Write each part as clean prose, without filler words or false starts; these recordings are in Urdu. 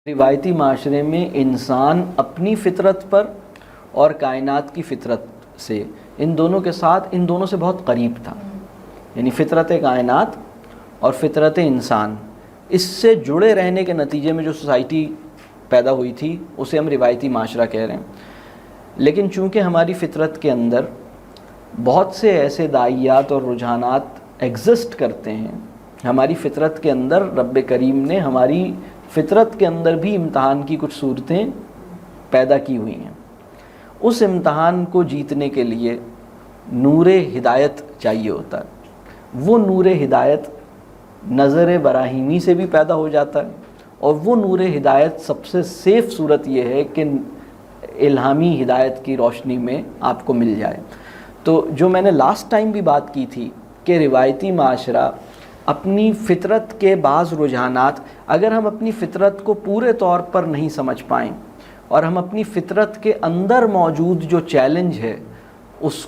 روایتی معاشرے میں انسان اپنی فطرت پر اور کائنات کی فطرت سے ان دونوں سے بہت قریب تھا. یعنی فطرت کائنات اور فطرت انسان، اس سے جڑے رہنے کے نتیجے میں جو سوسائٹی پیدا ہوئی تھی اسے ہم روایتی معاشرہ کہہ رہے ہیں. لیکن چونکہ ہماری فطرت کے اندر بہت سے ایسے داعیات اور رجحانات ایگزسٹ کرتے ہیں، ہماری فطرت کے اندر رب کریم نے ہماری فطرت کے اندر بھی امتحان کی کچھ صورتیں پیدا کی ہوئی ہیں. اس امتحان کو جیتنے کے لیے نور ہدایت چاہیے ہوتا ہے. وہ نور ہدایت نظر براہیمی سے بھی پیدا ہو جاتا ہے، اور وہ نور ہدایت سب سے سیف صورت یہ ہے کہ الہامی ہدایت کی روشنی میں آپ کو مل جائے. تو جو میں نے لاسٹ ٹائم بھی بات کی تھی کہ روایتی معاشرہ اپنی فطرت کے بعض رجحانات، اگر ہم اپنی فطرت کو پورے طور پر نہیں سمجھ پائیں اور ہم اپنی فطرت کے اندر موجود جو چیلنج ہے اس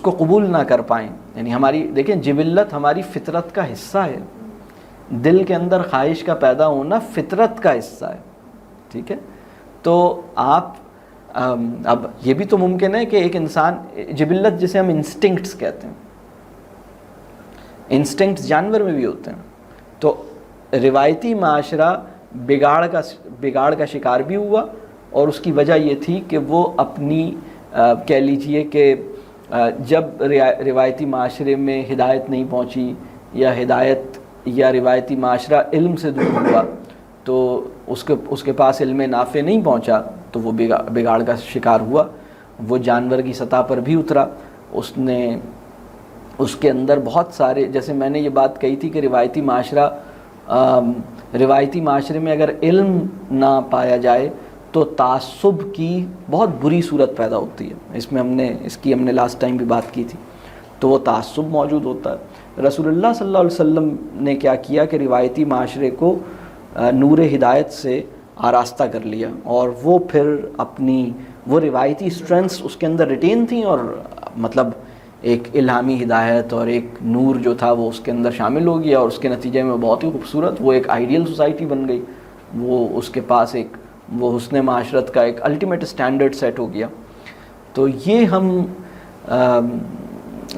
کو قبول نہ کر پائیں، یعنی ہماری دیکھیں جبلت ہماری فطرت کا حصہ ہے. دل کے اندر خواہش کا پیدا ہونا فطرت کا حصہ ہے، ٹھیک ہے. تو آپ اب یہ بھی تو ممکن ہے کہ ایک انسان جبلت جسے ہم انسٹنکٹس کہتے ہیں، انسٹنکٹس جانور میں بھی ہوتے ہیں. تو روایتی معاشرہ بگاڑ کا شکار بھی ہوا، اور اس کی وجہ یہ تھی کہ وہ اپنی کہہ لیجئے کہ جب روایتی معاشرے میں ہدایت نہیں پہنچی یا روایتی معاشرہ علم سے دور ہوا تو اس کے پاس علم نافع نہیں پہنچا تو وہ بگاڑ کا شکار ہوا. وہ جانور کی سطح پر بھی اترا. اس کے اندر بہت سارے، جیسے میں نے یہ بات کہی تھی کہ روایتی معاشرے میں اگر علم نہ پایا جائے تو تعصب کی بہت بری صورت پیدا ہوتی ہے. اس کی ہم نے لاسٹ ٹائم بھی بات کی تھی. تو وہ تعصب موجود ہوتا ہے. رسول اللہ صلی اللہ علیہ وسلم نے کیا کیا کہ روایتی معاشرے کو نور ہدایت سے آراستہ کر لیا، اور وہ پھر وہ روایتی اسٹرینثs اس کے اندر ریٹین تھیں، اور مطلب ایک الہامی ہدایت اور ایک نور جو تھا وہ اس کے اندر شامل ہو گیا، اور اس کے نتیجے میں بہت ہی خوبصورت وہ ایک آئیڈیل سوسائٹی بن گئی. وہ اس کے پاس وہ حسن معاشرت کا ایک الٹیمیٹ سٹینڈرڈ سیٹ ہو گیا. تو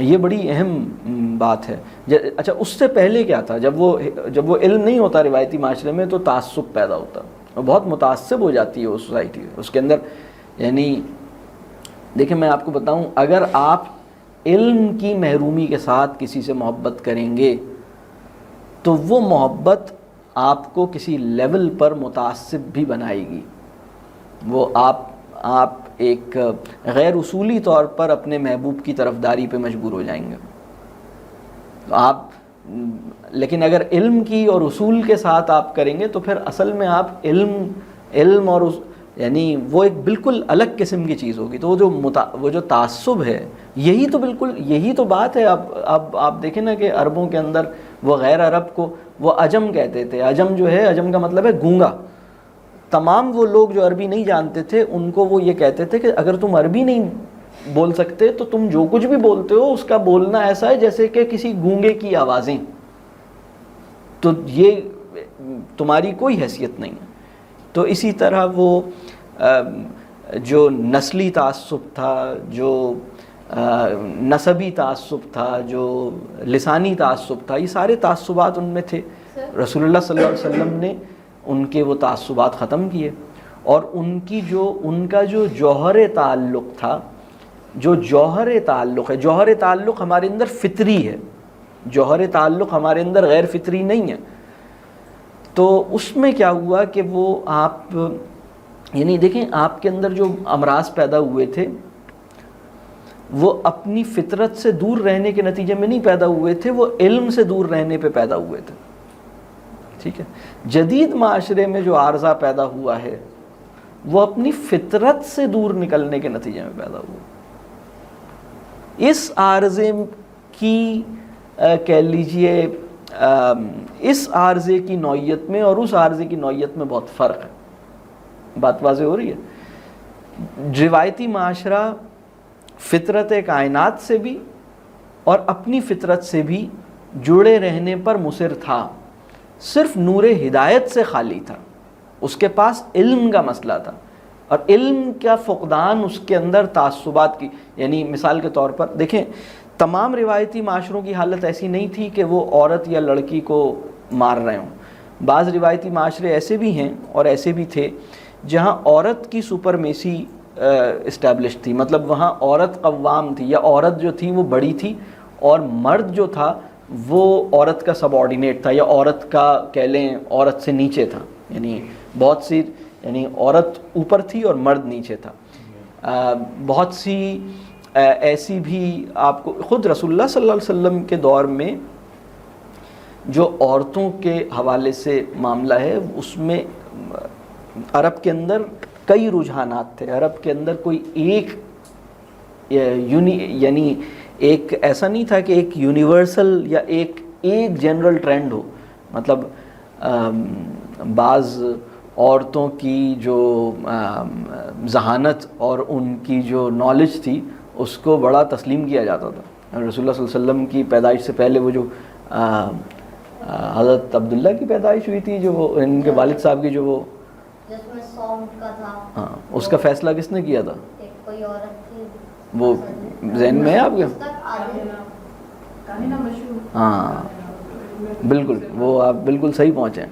یہ بڑی اہم بات ہے. اچھا، اس سے پہلے کیا تھا؟ جب وہ علم نہیں ہوتا روایتی معاشرے میں تو تعصب پیدا ہوتا، اور بہت متعصب ہو جاتی ہے وہ سوسائٹی اس کے اندر. یعنی دیکھیں میں آپ کو بتاؤں، اگر آپ علم کی محرومی کے ساتھ کسی سے محبت کریں گے تو وہ محبت آپ کو کسی لیول پر متعصب بھی بنائے گی. وہ آپ ایک غیر اصولی طور پر اپنے محبوب کی طرفداری پہ مجبور ہو جائیں گے. لیکن اگر علم کی اور اصول کے ساتھ آپ کریں گے تو پھر اصل میں آپ علم اور یعنی وہ ایک بالکل الگ قسم کی چیز ہوگی. تو وہ جو تعصب ہے، یہی تو بات ہے. اب آپ دیکھیں نا کہ عربوں کے اندر وہ غیر عرب کو وہ عجم کہتے تھے. عجم کا مطلب ہے گونگا. تمام وہ لوگ جو عربی نہیں جانتے تھے ان کو وہ یہ کہتے تھے کہ اگر تم عربی نہیں بول سکتے تو تم جو کچھ بھی بولتے ہو اس کا بولنا ایسا ہے جیسے کہ کسی گونگے کی آوازیں، تو یہ تمہاری کوئی حیثیت نہیں ہے. تو اسی طرح وہ جو نسلی تعصب تھا، جو نسبی تعصب تھا، جو لسانی تعصب تھا، یہ سارے تعصبات ان میں تھے. رسول اللہ صلی اللہ علیہ وسلم نے ان کے وہ تعصبات ختم کیے، اور ان کا جو جوہر تعلق تھا، جو جوہر تعلق ہمارے اندر فطری ہے. جوہر تعلق ہمارے اندر غیر فطری نہیں ہے. تو اس میں کیا ہوا کہ وہ یعنی دیکھیں آپ کے اندر جو امراض پیدا ہوئے تھے وہ اپنی فطرت سے دور رہنے کے نتیجے میں نہیں پیدا ہوئے تھے، وہ علم سے دور رہنے پہ پیدا ہوئے تھے. ٹھیک ہے. جدید معاشرے میں جو عارضہ پیدا ہوا ہے وہ اپنی فطرت سے دور نکلنے کے نتیجے میں پیدا ہوا. اس عارضے کی کہہ لیجئے اس عارضے کی نوعیت میں اور اس عارضے کی نوعیت میں بہت فرق ہے. بات واضح ہو رہی ہے؟ روایتی معاشرہ فطرت کائنات سے بھی اور اپنی فطرت سے بھی جڑے رہنے پر مصر تھا. صرف نور ہدایت سے خالی تھا، اس کے پاس علم کا مسئلہ تھا، اور علم کا فقدان اس کے اندر تعصبات کی، یعنی مثال کے طور پر دیکھیں تمام روایتی معاشروں کی حالت ایسی نہیں تھی کہ وہ عورت یا لڑکی کو مار رہے ہوں. بعض روایتی معاشرے ایسے بھی ہیں اور ایسے بھی تھے جہاں عورت کی سپرمیسی اسٹیبلش تھی، مطلب وہاں عورت قوام تھی، یا عورت جو تھی وہ بڑی تھی اور مرد جو تھا وہ عورت کا سب آرڈینیٹ تھا، یا عورت کا کہہ لیں عورت سے نیچے تھا. یعنی بہت سی، یعنی عورت اوپر تھی اور مرد نیچے تھا. بہت سی ایسی بھی آپ کو خود رسول اللہ صلی اللہ علیہ وسلم کے دور میں جو عورتوں کے حوالے سے معاملہ ہے، اس میں عرب کے اندر کئی رجحانات تھے. عرب کے اندر کوئی ایک یعنی ایک ایسا نہیں تھا کہ ایک یونیورسل یا ایک جنرل ٹرینڈ ہو. مطلب بعض عورتوں کی جو ذہانت اور ان کی جو نالج تھی اس کو بڑا تسلیم کیا جاتا تھا. رسول اللہ صلی اللہ علیہ وسلم کی پیدائش سے پہلے وہ جو حضرت عبداللہ کی پیدائش ہوئی تھی، جو وہ ان کے والد صاحب کی جو وہ جس میں سونٹ کا تھا، ہاں اس کا فیصلہ کس نے کیا تھا؟ کوئی عورت تھی، وہ ذہن میں ہے آپ کے؟ ہاں بالکل، وہ آپ بالکل صحیح پہنچے.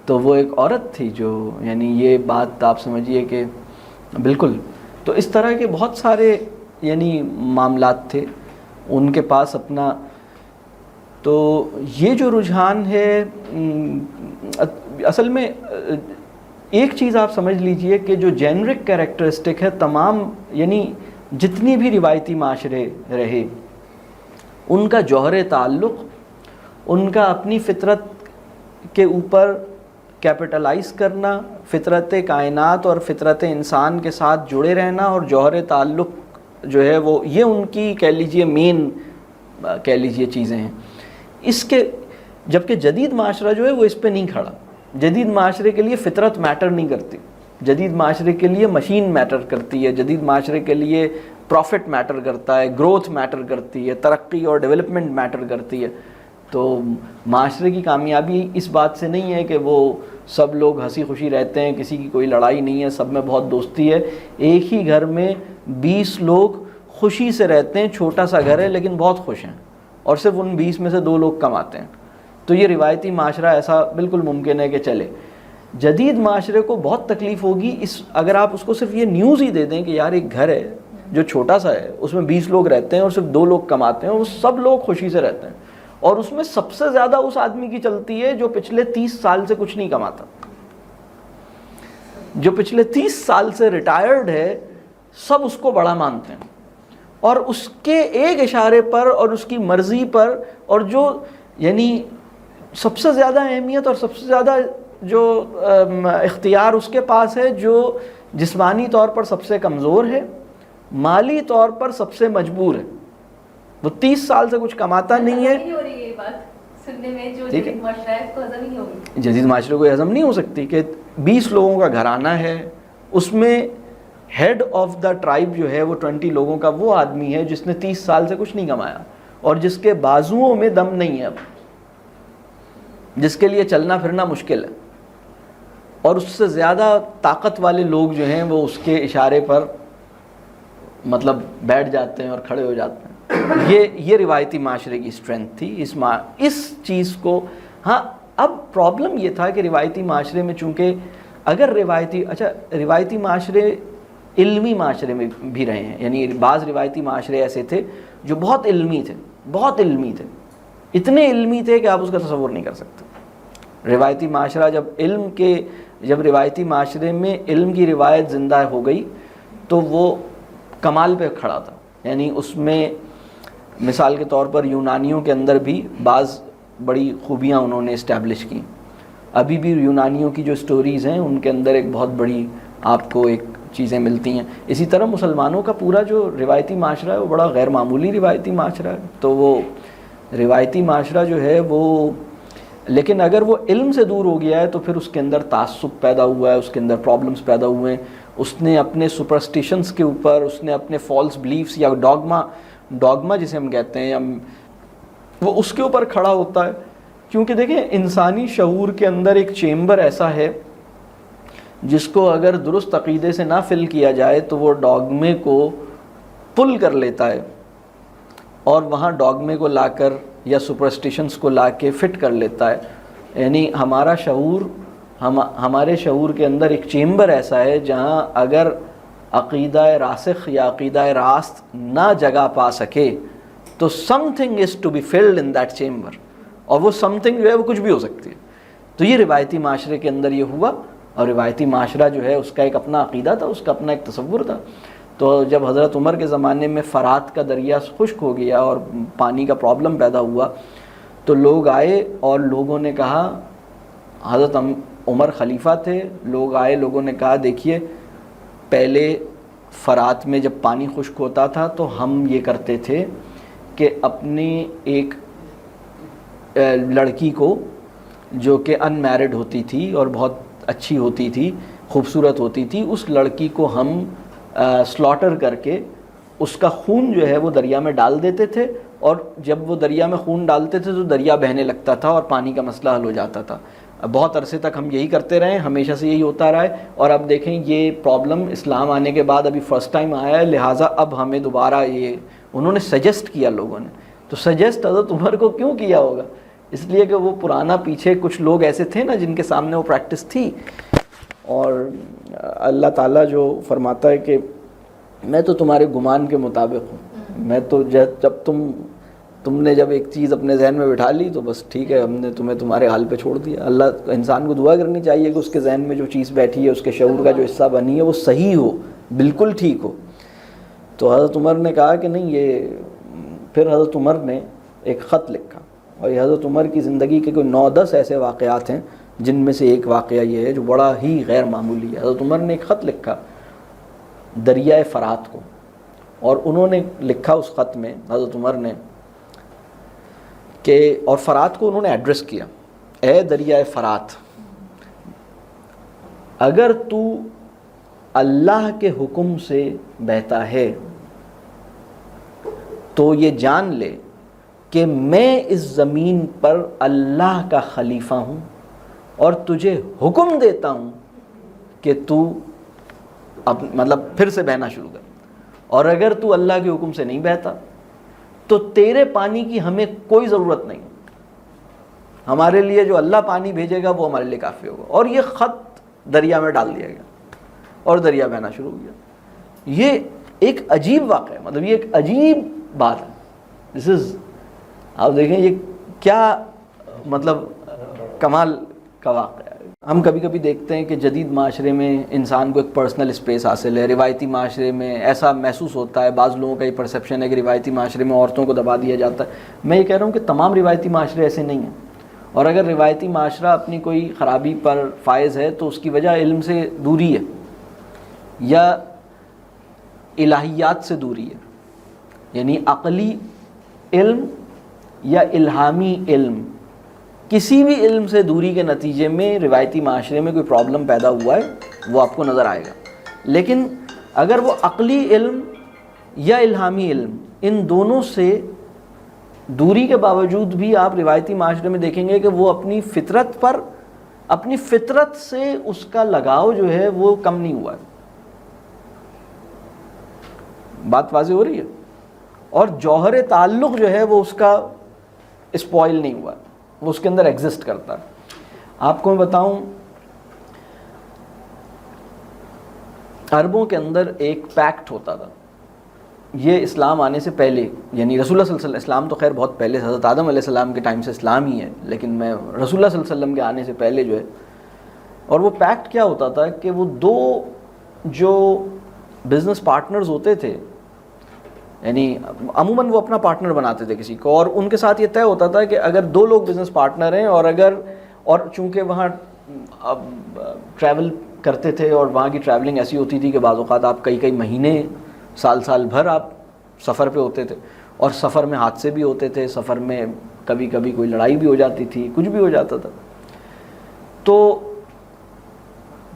تو وہ ایک عورت تھی جو، یعنی یہ بات آپ سمجھیے کہ بالکل. تو اس طرح کے بہت سارے یعنی معاملات تھے ان کے پاس اپنا. تو یہ جو رجحان ہے اصل میں ایک چیز آپ سمجھ لیجئے کہ جو جینرک کیریکٹرسٹک ہے تمام، یعنی جتنی بھی روایتی معاشرے رہے ان کا جوہر تعلق، ان کا اپنی فطرت کے اوپر کیپٹلائز کرنا، فطرت کائنات اور فطرت انسان کے ساتھ جڑے رہنا، اور جوہر تعلق جو ہے وہ یہ ان کی کہہ لیجئے مین کہہ لیجئے چیزیں ہیں. اس کے جبکہ جدید معاشرہ جو ہے وہ اس پہ نہیں کھڑا. جدید معاشرے کے لیے فطرت میٹر نہیں کرتی، جدید معاشرے کے لیے مشین میٹر کرتی ہے، جدید معاشرے کے لیے پروفٹ میٹر کرتا ہے، گروتھ میٹر کرتی ہے، ترقی اور ڈیولپمنٹ میٹر کرتی ہے. تو معاشرے کی کامیابی اس بات سے نہیں ہے کہ وہ سب لوگ ہنسی خوشی رہتے ہیں، کسی کی کوئی لڑائی نہیں ہے، سب میں بہت دوستی ہے. ایک ہی گھر میں 20 لوگ خوشی سے رہتے ہیں، چھوٹا سا گھر ہے لیکن بہت خوش ہیں، اور صرف ان 20 میں سے 2 لوگ کماتے ہیں. تو یہ روایتی معاشرہ ایسا بالکل ممکن ہے کہ چلے. جدید معاشرے کو بہت تکلیف ہوگی اگر آپ اس کو صرف یہ نیوز ہی دے دیں کہ یار ایک گھر ہے جو چھوٹا سا ہے، اس میں 20 لوگ رہتے ہیں اور صرف 2 لوگ کماتے ہیں، وہ سب لوگ خوشی سے رہتے ہیں، اور اس میں سب سے زیادہ اس آدمی کی چلتی ہے جو پچھلے 30 سال سے کچھ نہیں کماتا، جو پچھلے 30 سال سے ریٹائرڈ ہے. سب اس کو بڑا مانتے ہیں، اور اس کے ایک اشارے پر اور اس کی مرضی پر، اور جو یعنی سب سے زیادہ اہمیت اور سب سے زیادہ جو اختیار اس کے پاس ہے، جو جسمانی طور پر سب سے کمزور ہے، مالی طور پر سب سے مجبور ہے. وہ 30 سال سے کچھ کماتا نہیں ہے. جدید معاشرے کو ہضم نہیں ہو سکتی کہ 20 لوگوں کا گھرانہ ہے، اس میں ہیڈ آف دا ٹرائب جو ہے وہ 20 لوگوں کا وہ آدمی ہے جس نے 30 سال سے کچھ نہیں کمایا، اور جس کے بازوؤں میں دم نہیں ہے اب، جس کے لیے چلنا پھرنا مشکل ہے، اور اس سے زیادہ طاقت والے لوگ جو ہیں وہ اس کے اشارے پر مطلب بیٹھ جاتے ہیں اور کھڑے ہو جاتے ہیں. یہ روایتی معاشرے کی اسٹرینتھ تھی اس چیز کو. ہاں اب پرابلم یہ تھا کہ روایتی معاشرے میں چونکہ اگر روایتی معاشرے علمی معاشرے میں بھی رہے ہیں، یعنی بعض روایتی معاشرے ایسے تھے جو بہت علمی تھے، اتنے علمی تھے کہ آپ اس کا تصور نہیں کر سکتے. روایتی معاشرہ جب روایتی معاشرے میں علم کی روایت زندہ ہو گئی تو وہ کمال پہ کھڑا تھا. یعنی اس میں مثال کے طور پر یونانیوں کے اندر بھی بعض بڑی خوبیاں انہوں نے اسٹیبلش کی. ابھی بھی یونانیوں کی جو سٹوریز ہیں ان کے اندر ایک بہت بڑی آپ کو ایک چیزیں ملتی ہیں. اسی طرح مسلمانوں کا پورا جو روایتی معاشرہ ہے وہ بڑا غیر معمولی روایتی معاشرہ ہے. تو وہ روایتی معاشرہ جو ہے وہ، لیکن اگر وہ علم سے دور ہو گیا ہے تو پھر اس کے اندر تعصب پیدا ہوا ہے، اس کے اندر پرابلمس پیدا ہوئے ہیں. اس نے اپنے سپرسٹیشنز کے اوپر، اس نے اپنے فالس بلیفز یا ڈاگما جسے ہم کہتے ہیں، وہ اس کے اوپر کھڑا ہوتا ہے. کیونکہ دیکھیں انسانی شعور کے اندر ایک چیمبر ایسا ہے جس کو اگر درست عقیدے سے نہ فل کیا جائے تو وہ ڈاگمے کو پل کر لیتا ہے اور وہاں ڈاگمے کو لا کر یا سپرسٹیشنز کو لا کے فٹ کر لیتا ہے. یعنی ہمارا شعور ہمارے شعور کے اندر ایک چیمبر ایسا ہے جہاں اگر عقیدہ راسخ یا عقیدہ راست نہ جگہ پا سکے تو something is to be filled in that chamber, اور وہ سم تھنگ جو ہے وہ کچھ بھی ہو سکتی ہے. تو یہ روایتی معاشرے کے اندر یہ ہوا, اور روایتی معاشرہ جو ہے اس کا ایک اپنا عقیدہ تھا, اس کا اپنا ایک تصور تھا. تو جب حضرت عمر کے زمانے میں فرات کا دریا خشک ہو گیا اور پانی کا پرابلم پیدا ہوا تو لوگ آئے اور لوگوں نے کہا, حضرت عمر خلیفہ تھے, لوگ آئے, لوگوں نے کہا دیکھیے پہلے فرات میں جب پانی خشک ہوتا تھا تو ہم یہ کرتے تھے کہ اپنی ایک لڑکی کو جو کہ ان میرڈ ہوتی تھی اور بہت اچھی ہوتی تھی, خوبصورت ہوتی تھی, اس لڑکی کو ہم سلاٹر کر کے اس کا خون جو ہے وہ دریا میں ڈال دیتے تھے, اور جب وہ دریا میں خون ڈالتے تھے تو دریا بہنے لگتا تھا اور پانی کا مسئلہ حل ہو جاتا تھا. بہت عرصے تک ہم یہی کرتے رہے, ہمیشہ سے یہی ہوتا رہا ہے, اور اب دیکھیں یہ پرابلم اسلام آنے کے بعد ابھی فرسٹ ٹائم آیا ہے, لہٰذا اب ہمیں دوبارہ یہ انہوں نے سجیسٹ کیا لوگوں نے. تو سجیسٹ حضرت عمر کو کیوں کیا ہوگا؟ اس لیے کہ وہ پرانا پیچھے کچھ لوگ ایسے تھے نا جن کے سامنے وہ پریکٹس تھی, اور اللہ تعالیٰ جو فرماتا ہے کہ میں تو تمہارے گمان کے مطابق ہوں, میں تو جب تم نے جب ایک چیز اپنے ذہن میں بٹھا لی تو بس ٹھیک ہے, ہم نے تمہیں تمہارے حال پہ چھوڑ دیا. اللہ انسان کو دعا کرنی چاہیے کہ اس کے ذہن میں جو چیز بیٹھی ہے, اس کے شعور کا جو حصہ بنی ہے وہ صحیح ہو, بالکل ٹھیک ہو. تو حضرت عمر نے کہا کہ نہیں یہ, پھر حضرت عمر نے ایک خط لکھا, اور یہ حضرت عمر کی زندگی کے کوئی 9-10 ایسے واقعات ہیں جن میں سے ایک واقعہ یہ ہے جو بڑا ہی غیر معمولی ہے. حضرت عمر نے ایک خط لکھا دریائے فرات کو, اور انہوں نے لکھا اس خط میں حضرت عمر نے کہ, اور فرات کو انہوں نے ایڈریس کیا, اے دریائے فرات, اگر تو اللہ کے حکم سے بہتا ہے تو یہ جان لے کہ میں اس زمین پر اللہ کا خلیفہ ہوں اور تجھے حکم دیتا ہوں کہ تو اب مطلب پھر سے بہنا شروع کر, اور اگر تو اللہ کے حکم سے نہیں بہتا تو تیرے پانی کی ہمیں کوئی ضرورت نہیں, ہمارے لیے جو اللہ پانی بھیجے گا وہ ہمارے لیے کافی ہوگا. اور یہ خط دریا میں ڈال دیا گیا اور دریا بہنا شروع ہو گیا. یہ ایک عجیب واقعہ ہے, مطلب یہ ایک عجیب بات ہے. دس از, آپ دیکھیں یہ کیا مطلب کمال کا واقعہ ہے. ہم کبھی کبھی دیکھتے ہیں کہ جدید معاشرے میں انسان کو ایک پرسنل اسپیس حاصل ہے, روایتی معاشرے میں ایسا محسوس ہوتا ہے, بعض لوگوں کا یہ پرسیپشن ہے کہ روایتی معاشرے میں عورتوں کو دبا دیا جاتا ہے. میں یہ کہہ رہا ہوں کہ تمام روایتی معاشرے ایسے نہیں ہیں, اور اگر روایتی معاشرہ اپنی کوئی خرابی پر فائز ہے تو اس کی وجہ علم سے دوری ہے یا الہیات سے دوری ہے. یعنی عقلی علم یا الہامی علم, کسی بھی علم سے دوری کے نتیجے میں روایتی معاشرے میں کوئی پرابلم پیدا ہوا ہے وہ آپ کو نظر آئے گا. لیکن اگر وہ عقلی علم یا الہامی علم ان دونوں سے دوری کے باوجود بھی آپ روایتی معاشرے میں دیکھیں گے کہ وہ اپنی فطرت سے اس کا لگاؤ جو ہے وہ کم نہیں ہوا ہے. بات واضح ہو رہی ہے؟ اور جوہر تعلق جو ہے وہ اس کا اسپوائل نہیں ہوا, وہ اس کے اندر ایگزسٹ کرتا ہے. آپ کو میں بتاؤں, عربوں کے اندر ایک پیکٹ ہوتا تھا, یہ اسلام آنے سے پہلے, یعنی رسول اللہ صلی اللہ علیہ وسلم, اسلام تو خیر بہت پہلے حضرت آدم علیہ السلام کے ٹائم سے اسلام ہی ہے, لیکن میں رسول اللہ صلی اللہ علیہ وسلم کے آنے سے پہلے جو ہے, اور وہ پیکٹ کیا ہوتا تھا کہ وہ دو جو بزنس پارٹنرز ہوتے تھے, یعنی عموماً وہ اپنا پارٹنر بناتے تھے کسی کو, اور ان کے ساتھ یہ طے ہوتا تھا کہ اگر دو لوگ بزنس پارٹنر ہیں اور چونکہ وہاں ٹریول کرتے تھے اور وہاں کی ٹریولنگ ایسی ہوتی تھی کہ بعض اوقات آپ کئی مہینے سال بھر آپ سفر پہ ہوتے تھے, اور سفر میں حادثے بھی ہوتے تھے, سفر میں کبھی کوئی لڑائی بھی ہو جاتی تھی, کچھ بھی ہو جاتا تھا. تو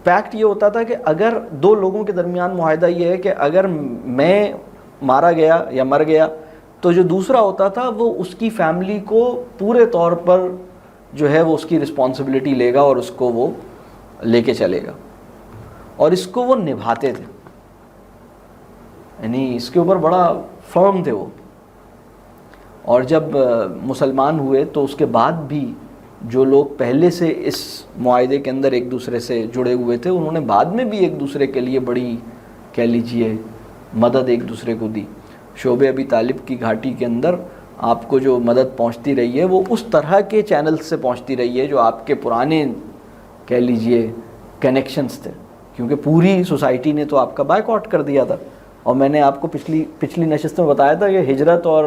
پیکٹ یہ ہوتا تھا کہ اگر دو لوگوں کے درمیان معاہدہ یہ ہے کہ اگر میں مارا گیا یا مر گیا تو جو دوسرا ہوتا تھا وہ اس کی فیملی کو پورے طور پر جو ہے وہ اس کی رسپانسبلٹی لے گا اور اس کو وہ لے کے چلے گا، اور اس کو وہ نبھاتے تھے، یعنی اس کے اوپر بڑا فرم تھے وہ. اور جب مسلمان ہوئے تو اس کے بعد بھی جو لوگ پہلے سے اس معاہدے کے اندر ایک دوسرے سے جڑے ہوئے تھے، انہوں نے بعد میں بھی ایک دوسرے کے لیے بڑی کہہ لیجئے مدد ایک دوسرے کو دی. شعب ابی طالب کی گھاٹی کے اندر آپ کو جو مدد پہنچتی رہی ہے وہ اس طرح کے چینل سے پہنچتی رہی ہے جو آپ کے پرانے کہہ لیجئے کنیکشنز تھے، کیونکہ پوری سوسائٹی نے تو آپ کا بائیکاٹ کر دیا تھا. اور میں نے آپ کو پچھلی نشست میں بتایا تھا کہ ہجرت اور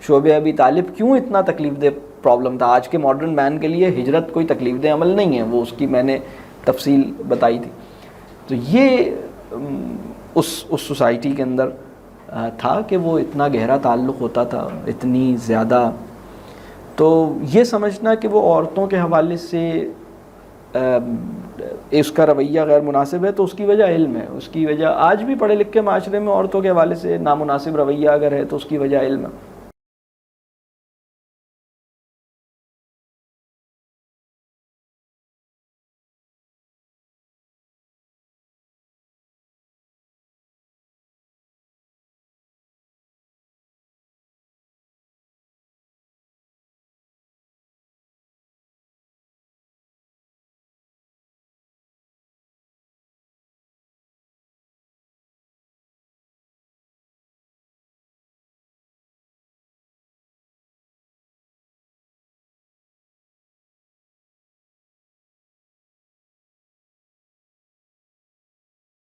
شعب ابی طالب کیوں اتنا تکلیف دہ پرابلم تھا. آج کے ماڈرن مین کے لیے ہجرت کوئی تکلیف دہ عمل نہیں ہے، وہ اس کی میں نے تفصیل بتائی تھی. تو یہ اس سوسائٹی کے اندر تھا کہ وہ اتنا گہرا تعلق ہوتا تھا، اتنی زیادہ. تو یہ سمجھنا کہ وہ عورتوں کے حوالے سے اس کا رویہ غیر مناسب ہے، تو اس کی وجہ علم ہے. اس کی وجہ آج بھی پڑھے لکھے معاشرے میں عورتوں کے حوالے سے نامناسب رویہ اگر ہے تو اس کی وجہ علم ہے.